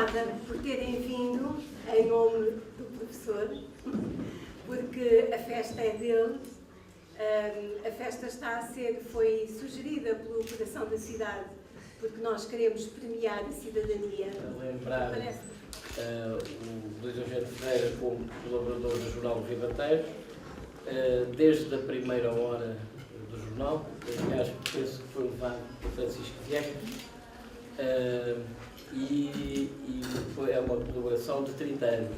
obrigada por terem vindo em nome do professor, porque a festa é dele. A festa foi sugerida pelo Coração da Cidade, porque nós queremos premiar a cidadania. Lembrar o Luís Eugênio Ferreira como colaborador do jornal Vivateiro, desde a primeira hora do jornal, aliás, penso que foi levado por Francisco Viegas, e é uma colaboração de 30 anos.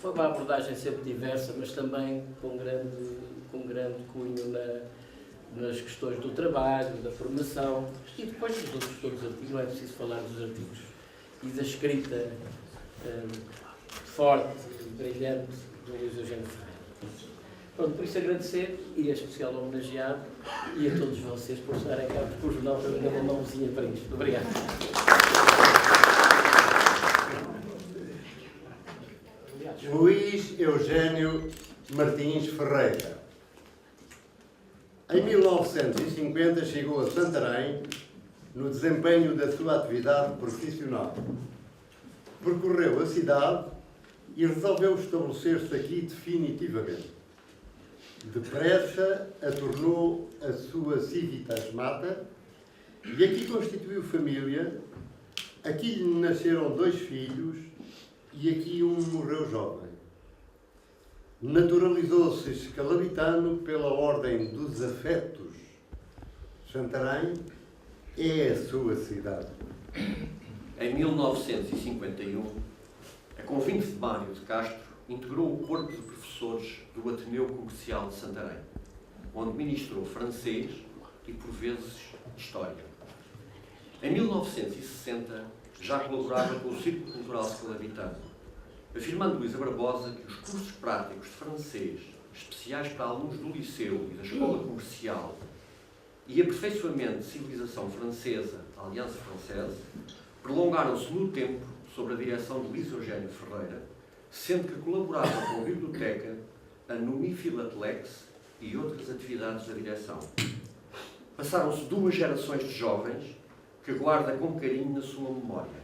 Foi uma abordagem sempre diversa, mas também com grande cunho nas questões do trabalho, da formação, e depois dos outros todos os artigos, não é preciso falar dos artigos, e da escrita forte e brilhante do Luís Eugênio Ferreira. Pronto, por isso agradecer, e a especial homenageado, e a todos vocês por estarem cá, porque o jornal também deu uma mãozinha para isto. Obrigado. Luís Eugênio Martins Ferreira. Em 1950 chegou a Santarém no desempenho da sua atividade profissional. Percorreu a cidade e resolveu estabelecer-se aqui definitivamente. Depressa a tornou a sua civitas mata e aqui constituiu família. Aqui lhe nasceram 2 filhos e aqui um morreu jovem. Naturalizou-se escalabitano pela ordem dos afetos. Santarém é a sua cidade. Em 1951, a convite de Mário de Castro, integrou o corpo de professores do Ateneu Comercial de Santarém, onde ministrou francês e, por vezes, história. Em 1960, já colaborava com o Círculo Cultural Escalabitano, afirmando Luísa Barbosa que os cursos práticos de francês, especiais para alunos do liceu e da escola comercial, e aperfeiçoamento de civilização francesa, a Aliança Française, prolongaram-se no tempo sob a direção de Luís Eugênio Ferreira, sendo que colaborava com a biblioteca, a Numi Philatelex e outras atividades da direção. Passaram-se 2 gerações de jovens que guarda com carinho na sua memória.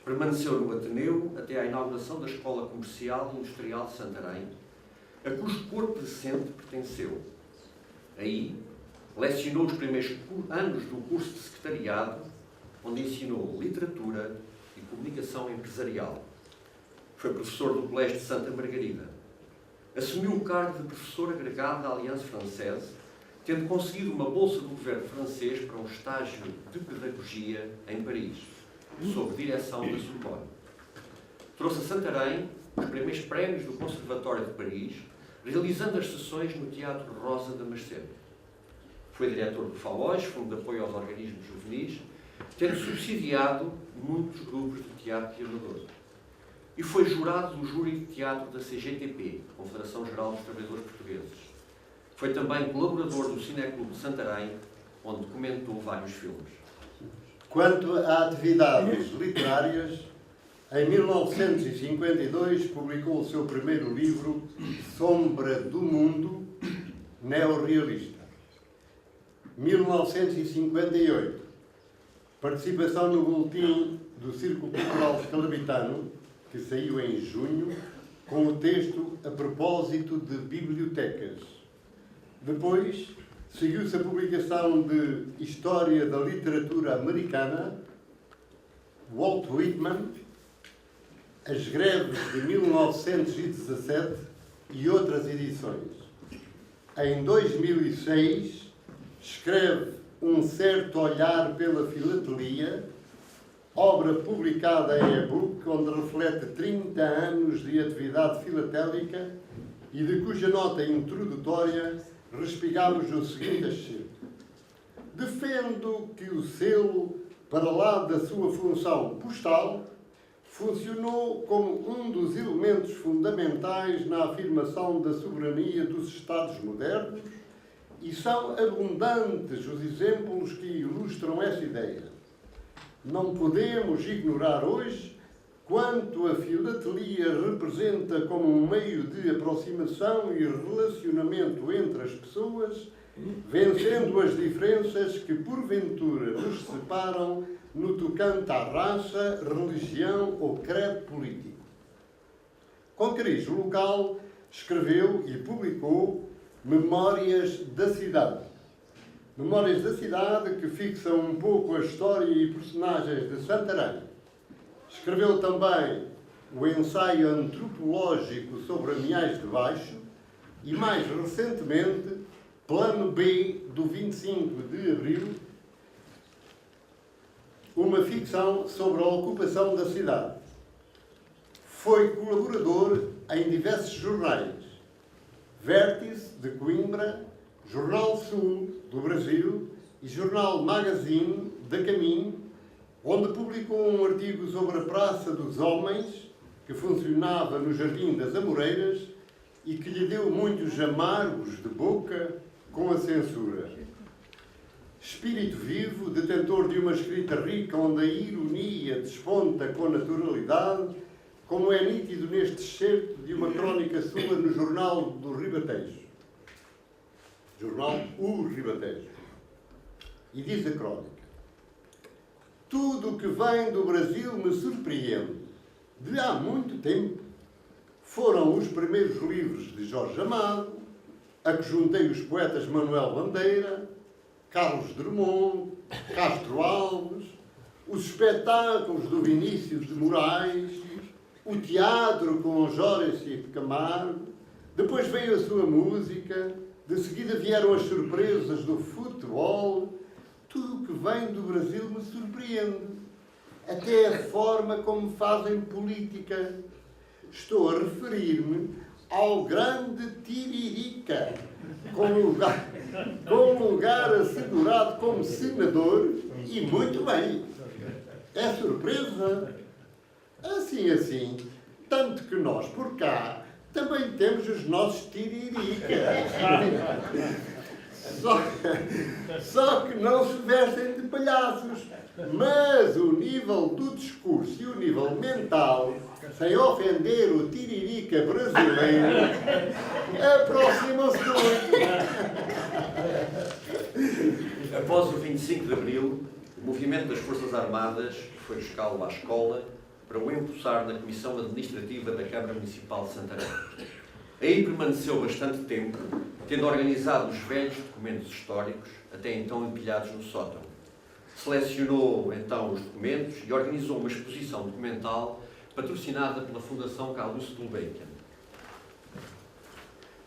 Permaneceu no Ateneu até à inauguração da Escola Comercial e Industrial de Santarém, a cujo corpo docente pertenceu. Aí, lecionou os primeiros anos do curso de secretariado, onde ensinou literatura e comunicação empresarial. Foi professor do Colégio de Santa Margarida. Assumiu o cargo de professor agregado da Aliança Française, tendo conseguido uma bolsa do governo francês para um estágio de pedagogia em Paris, sob direção da Sorbonne. Trouxe a Santarém os primeiros prémios do Conservatório de Paris, realizando as sessões no Teatro Rosa Damasceno. Foi diretor do FAOS, Fundo de Apoio aos Organismos Juvenis, tendo subsidiado muitos grupos de teatro e amador. E foi jurado do júri de teatro da CGTP, Confederação Geral dos Trabalhadores Portugueses. Foi também colaborador do Cineclube de Santarém, onde comentou vários filmes. Quanto a atividades literárias, em 1952 publicou o seu primeiro livro, Sombra do Mundo, neorrealista. 1958, participação no boletim do Círculo Cultural Escalabitano, que saiu em junho, com o texto A Propósito de Bibliotecas. Depois, seguiu-se a publicação de História da Literatura Americana, Walt Whitman, As Greves de 1917 e outras edições. Em 2006, escreve Um Certo Olhar pela Filatelia, obra publicada em e-book, onde reflete 30 anos de atividade filatélica e de cuja nota introdutória respigamos o seguinte excerto. Defendo que o selo, para lá da sua função postal, funcionou como um dos elementos fundamentais na afirmação da soberania dos Estados modernos e são abundantes os exemplos que ilustram essa ideia. Não podemos ignorar hoje quanto a filatelia representa como um meio de aproximação e relacionamento entre as pessoas, vencendo as diferenças que porventura nos separam no tocante à raça, religião ou credo político. Com cariz local, escreveu e publicou Memórias da Cidade. Memórias da Cidade que fixam um pouco a história e personagens de Santarém. Escreveu também o ensaio antropológico sobre Amiais de Baixo e, mais recentemente, Plano B, do 25 de Abril, uma ficção sobre a ocupação da cidade. Foi colaborador em diversos jornais: Vértice, de Coimbra, Jornal Sul, do Brasil, e Jornal Magazine, de Caminho, onde publicou um artigo sobre a Praça dos Homens, que funcionava no Jardim das Amoreiras e que lhe deu muitos amargos de boca com a censura. Espírito vivo, detentor de uma escrita rica onde a ironia desponta com naturalidade, como é nítido neste excerto de uma crónica sua no Jornal do Ribatejo. Jornal O Ribatejo. E diz a crónica: tudo o que vem do Brasil me surpreende. De há muito tempo foram os primeiros livros de Jorge Amado, a que juntei os poetas Manuel Bandeira, Carlos Drummond, Castro Alves, os espetáculos do Vinícius de Moraes, o teatro com Jorge de Camargo, depois veio a sua música, de seguida vieram as surpresas do futebol. Tudo o que vem do Brasil me surpreende. Até a forma como fazem política. Estou a referir-me ao grande Tiririca, com lugar assegurado como senador, e muito bem. É surpresa? Assim, tanto que nós, por cá, também temos os nossos Tiriricas. Só que não se vestem de palhaços. Mas o nível do discurso e o nível mental, sem ofender o Tiririca brasileiro, aproximam-se muito. Após o 25 de Abril, o movimento das Forças Armadas foi buscá-lo à escola para o empossar na Comissão Administrativa da Câmara Municipal de Santarém. Aí permaneceu bastante tempo, tendo organizado os velhos documentos históricos, até então empilhados no sótão. Selecionou então os documentos e organizou uma exposição documental patrocinada pela Fundação Carlos Gulbenkian.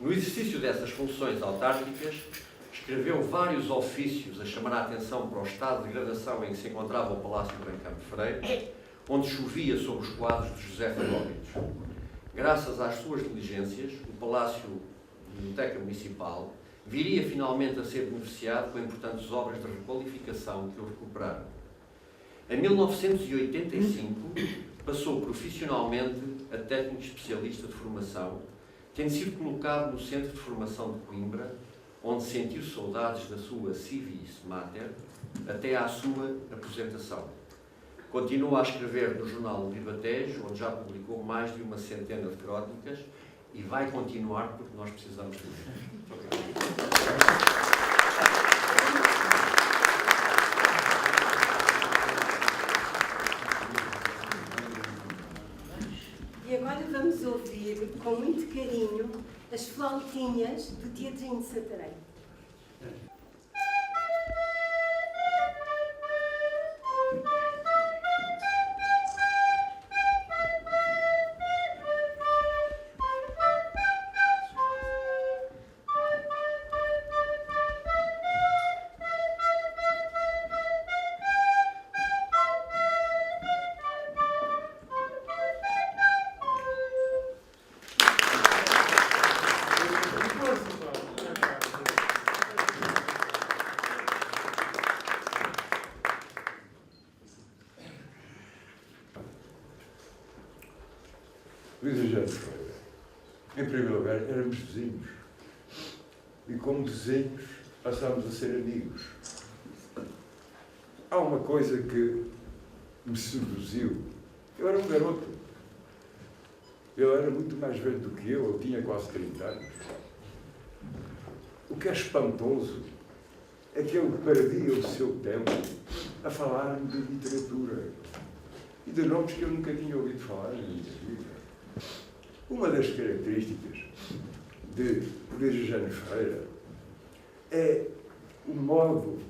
No exercício dessas funções autárquicas, escreveu vários ofícios a chamar a atenção para o estado de degradação em que se encontrava o Palácio de Brancampo Freire, onde chovia sobre os quadros de José Faróbitos. Graças às suas diligências, o Palácio de Biblioteca Municipal viria finalmente a ser beneficiado com importantes obras de requalificação que o recuperaram. Em 1985, passou profissionalmente a técnico especialista de formação, tendo sido colocado no Centro de Formação de Coimbra, onde sentiu saudades da sua civis mater, até à sua aposentação. Continua a escrever no Jornal do Ribatejo, onde já publicou mais de uma centena de crónicas, e vai continuar porque nós precisamos de E agora vamos ouvir, com muito carinho, as flautinhas do Teatrinho de Santarém. Luís Eugênio, em primeiro lugar, éramos vizinhos. E como vizinhos, passámos a ser amigos. Há uma coisa que me seduziu. Eu era um garoto. Ele era muito mais velho do que eu tinha quase 30 anos. O que é espantoso é que ele perdia o seu tempo a falar-me de literatura e de nomes que eu nunca tinha ouvido falar na minha vida. Uma das características de Luís Eugênio Ferreira é o modo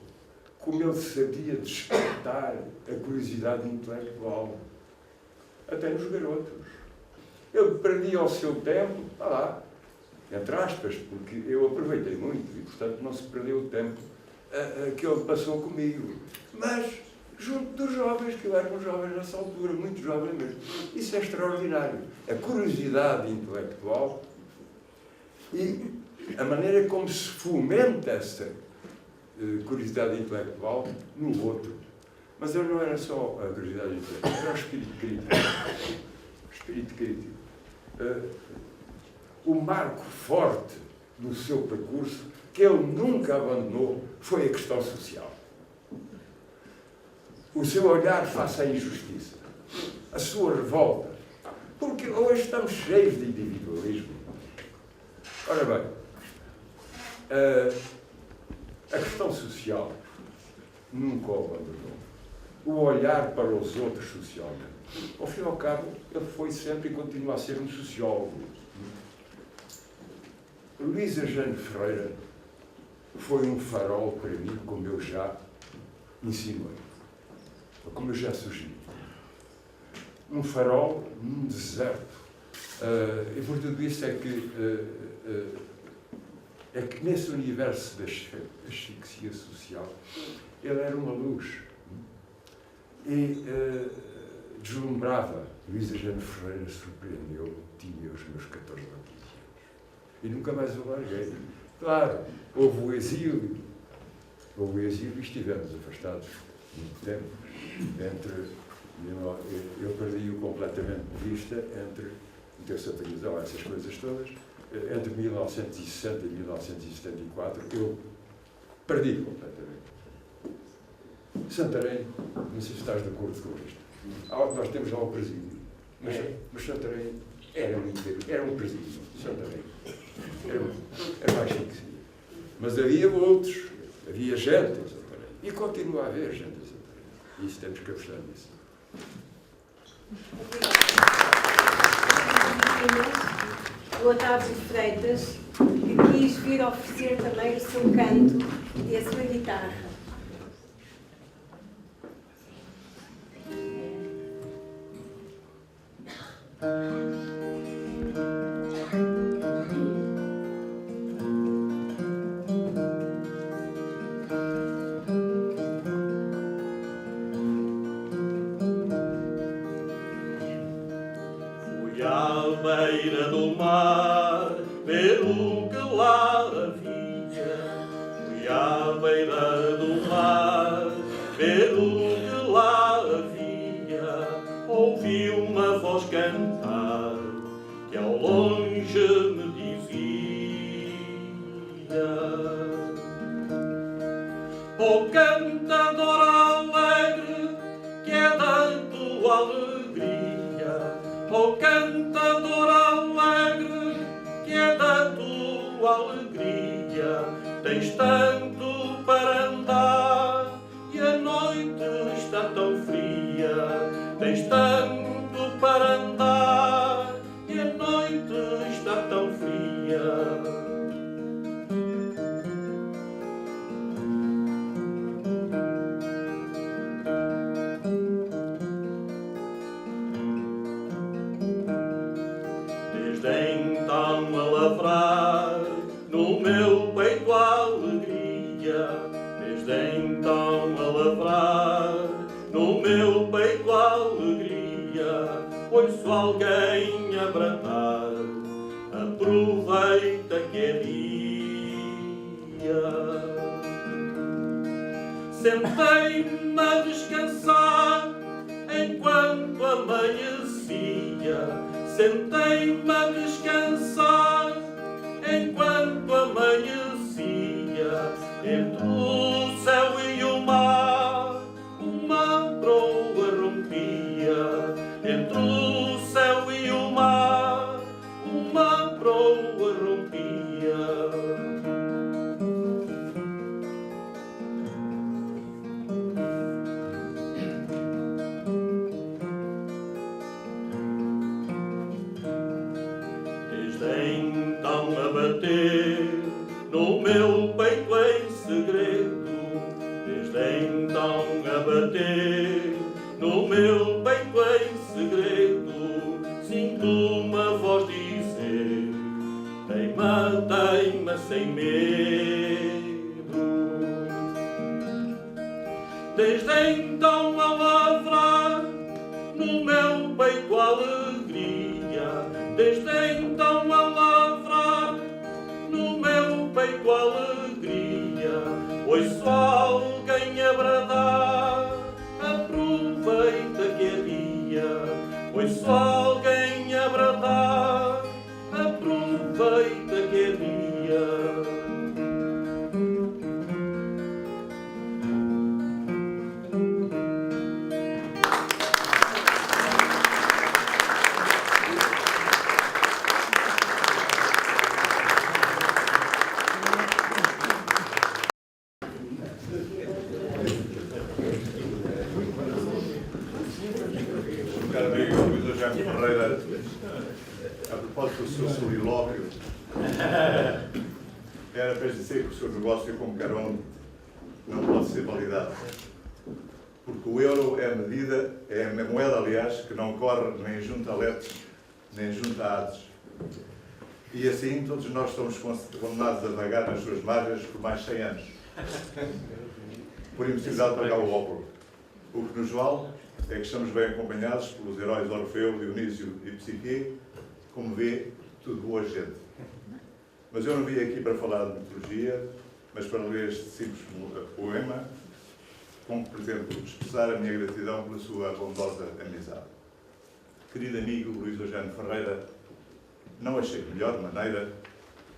como ele sabia despertar a curiosidade intelectual, até nos garotos. Ele perdia o seu tempo, entre aspas, porque eu aproveitei muito e, portanto, não se perdeu o tempo que ele passou comigo. Mas, junto dos jovens, que eram jovens nessa altura, muito jovens mesmo. Isso é extraordinário. A curiosidade intelectual e a maneira como se fomenta essa curiosidade intelectual no outro. Mas ele não era só a curiosidade intelectual, era o espírito crítico. O espírito crítico. O marco forte do seu percurso, que ele nunca abandonou, foi a questão social. O seu olhar face à injustiça, a sua revolta, porque hoje estamos cheios de individualismo. Ora bem, a questão social nunca o abandonou. O olhar para os outros socialmente. Ao fim e ao cabo, ele foi sempre e continua a ser um sociólogo. Luís Eugênio Ferreira foi um farol para mim, como eu já insinuei, como eu já sugeri. Um farol num deserto. E por tudo isso é que nesse universo da asfixia social, ele era uma luz. E deslumbrava. Luís Eugênio Ferreira surpreendeu-me, tinha os meus 14 ou 15 anos. E nunca mais o larguei. Claro, houve o exílio e estivemos afastados muito tempo. Eu perdi-o completamente de vista entre a televisão, essas coisas todas. Entre 1960 e 1974, eu perdi completamente. Santarém, não sei se estás de acordo com isto. Nós temos lá o presídio, mas Santarém era um presídio. Santarém era mais chique. Mas havia outros, havia gente em Santarém. E continua a haver gente em Santarém. E isso temos que apostar nisso. O Otávio Freitas, que quis vir oferecer também o seu canto e a sua guitarra. Fui à beira do mar ver o que lá havia. Fui à beira do mar ver o que lá havia. Ouvi uma voz cantar que ao longe me dizia: ó cantador alegre, que é da tua alegria. Ó cantador alegre, que é da tua alegria. Tens tanto para andar e a noite está tão fria. Tens tanto para andar e a noite está tão fria. Então a lavrar no meu peito a alegria. Desde então a lavrar no meu peito a alegria. Ouço alguém a bradar: aproveita que é dia. Sentei-me a descansar enquanto amanhecia. Sentei-me a descansar enquanto amanhecia. Entre o céu e o mar, uma proa rompia. Entre o céu e o mar, uma proa rompia. então a bater no meu peito em segredo, desde então a bater no meu peito em segredo, sinto uma voz dizer: teima, teima sem medo. Desde então a lavrar no meu peito a alegria, desde então a lavrar no meu peito a alegria, ouço alguém a bradar, aproveita que é dia, ouço alguém a bradar, aproveita que é dia. Caro amigo Luís Eugênio Ferreira, a propósito do seu solilóquio, era para dizer que o seu negócio com Caron não pode ser validado. Porque o euro é a medida, é a moeda, aliás, que não corre nem junto a letes, nem junto a ades. E assim todos nós estamos condenados a vagar nas suas margens por mais 100 anos. Por impossibilidade de pagar o óculo. O que nos vale é que estamos bem acompanhados pelos heróis Orfeu, Dionísio e Psique, como vê, tudo boa gente. Mas eu não vim aqui para falar de mitologia, mas para ler este simples poema, com que pretendo expressar a minha gratidão pela sua bondosa amizade. Querido amigo Luís Eugênio Ferreira, não achei melhor maneira,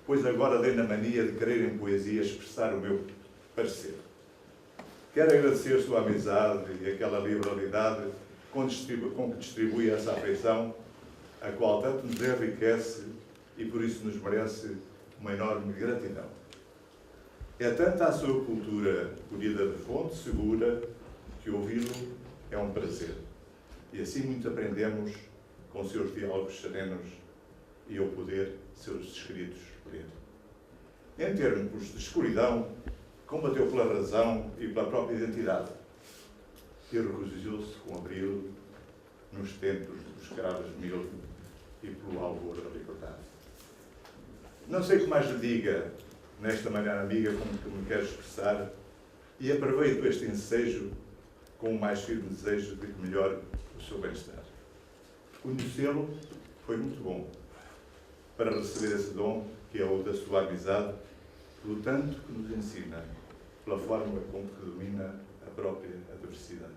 pois agora dei na mania de querer em poesia expressar o meu parecer. Quero agradecer a sua amizade e aquela liberalidade com que distribui essa afeição, a qual tanto nos enriquece e por isso nos merece uma enorme gratidão. É tanta a sua cultura colhida de fonte segura que ouvi-lo é um prazer. E assim muito aprendemos com seus diálogos serenos e eu poder seus escritos ler. Em termos de escuridão, combateu pela razão e pela própria identidade. E regozijou-se com abril nos tempos dos escravos mil e pelo alvor da liberdade. Não sei o que mais lhe diga nesta manhã amiga como que me quero expressar e aproveito este ensejo com o mais firme desejo de que melhore o seu bem-estar. Conhecê-lo foi muito bom para receber esse dom que é o da sua amizade, pelo tanto que nos ensina, pela forma com que domina a própria adversidade.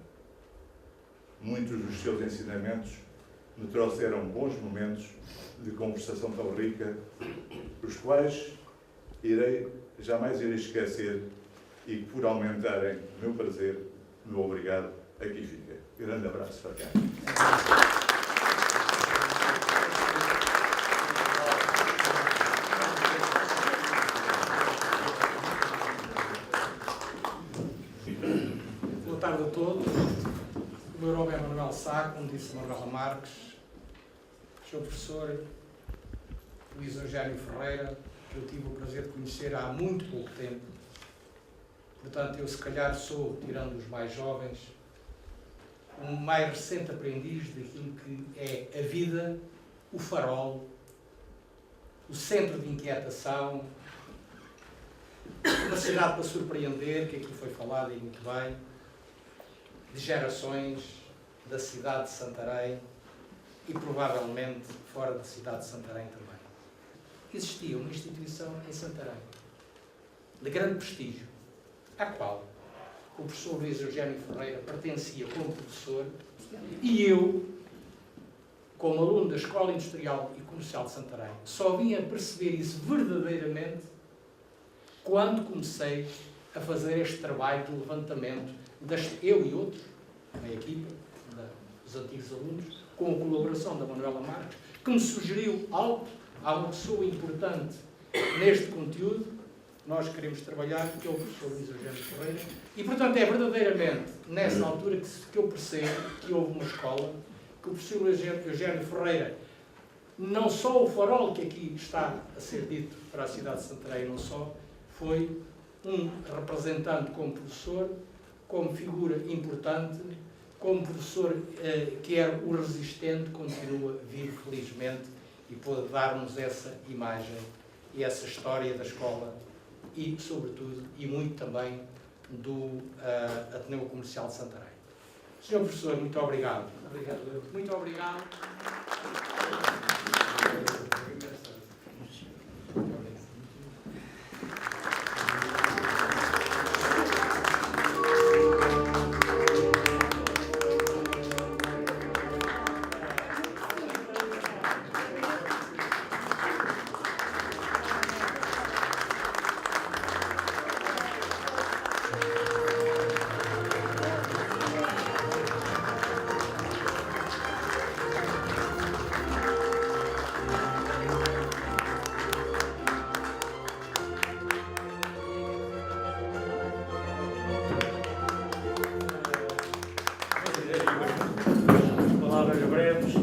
Muitos dos seus ensinamentos me trouxeram bons momentos de conversação tão rica, os quais jamais irei esquecer e que, por aumentarem o meu prazer, meu obrigado, aqui fica. Grande abraço para cá. Boa tarde a todos. O meu nome é Manuel Sá, como disse Manuel Marques. Sou professor Luís Eugênio Ferreira, que eu tive o prazer de conhecer há muito pouco tempo. Portanto, eu se calhar sou, tirando os mais jovens, um mais recente aprendiz daquilo que é a vida, o farol, o centro de inquietação, uma cidade para surpreender, que aqui foi falado e muito bem, de gerações da cidade de Santarém e provavelmente fora da cidade de Santarém também. Existia uma instituição em Santarém de grande prestígio, à qual o professor Luís Eugênio Ferreira pertencia como professor e eu, como aluno da Escola Industrial e Comercial de Santarém, só vim a perceber isso verdadeiramente quando comecei a fazer este trabalho de levantamento, eu e outros, na equipa, dos antigos alunos, com a colaboração da Manuela Marques, que me sugeriu algo, há uma pessoa importante neste conteúdo, nós queremos trabalhar, que é o professor Luís Eugênio Ferreira, e portanto é verdadeiramente nessa altura que eu percebo que houve uma escola, que o professor Luís Eugênio Ferreira não só o farol que aqui está a ser dito para a cidade de Santarém, não só, foi um representante como professor, como figura importante, como professor que era o resistente, continua vivo felizmente e pôde dar-nos essa imagem e essa história da escola e, sobretudo, e muito também do Ateneu Comercial de Santarém. Sr. Professor, muito obrigado. Muito obrigado. Palavras breves,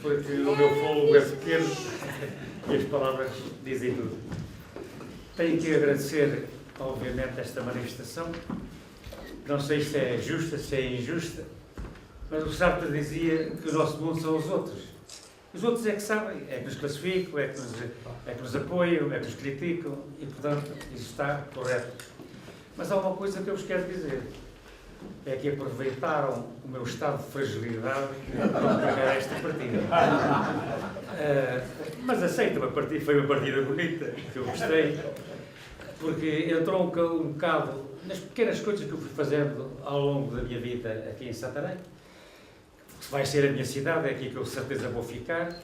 porque o meu fôlego é pequeno e as palavras dizem tudo. Tenho que agradecer, obviamente, esta manifestação. Não sei se é justa, se é injusta, mas o Sartre dizia que o nosso mundo são os outros. Os outros é que sabem, é que nos classificam, é que nos apoiam, é que nos criticam e, portanto, isso está correto. Mas há uma coisa que eu vos quero dizer. É que aproveitaram o meu estado de fragilidade para ganhar esta partida. Mas aceito, foi uma partida bonita, que eu gostei, porque entrou um bocado nas pequenas coisas que eu fui fazendo ao longo da minha vida aqui em Santarém, que vai ser a minha cidade, é aqui que eu com certeza vou ficar,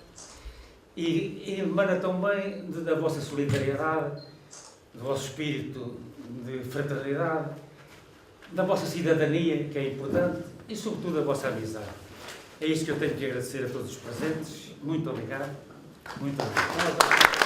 e emana também da vossa solidariedade, do vosso espírito de fraternidade, da vossa cidadania, que é importante, e sobretudo da vossa amizade. É isso que eu tenho que agradecer a todos os presentes. Muito obrigado. Muito obrigado.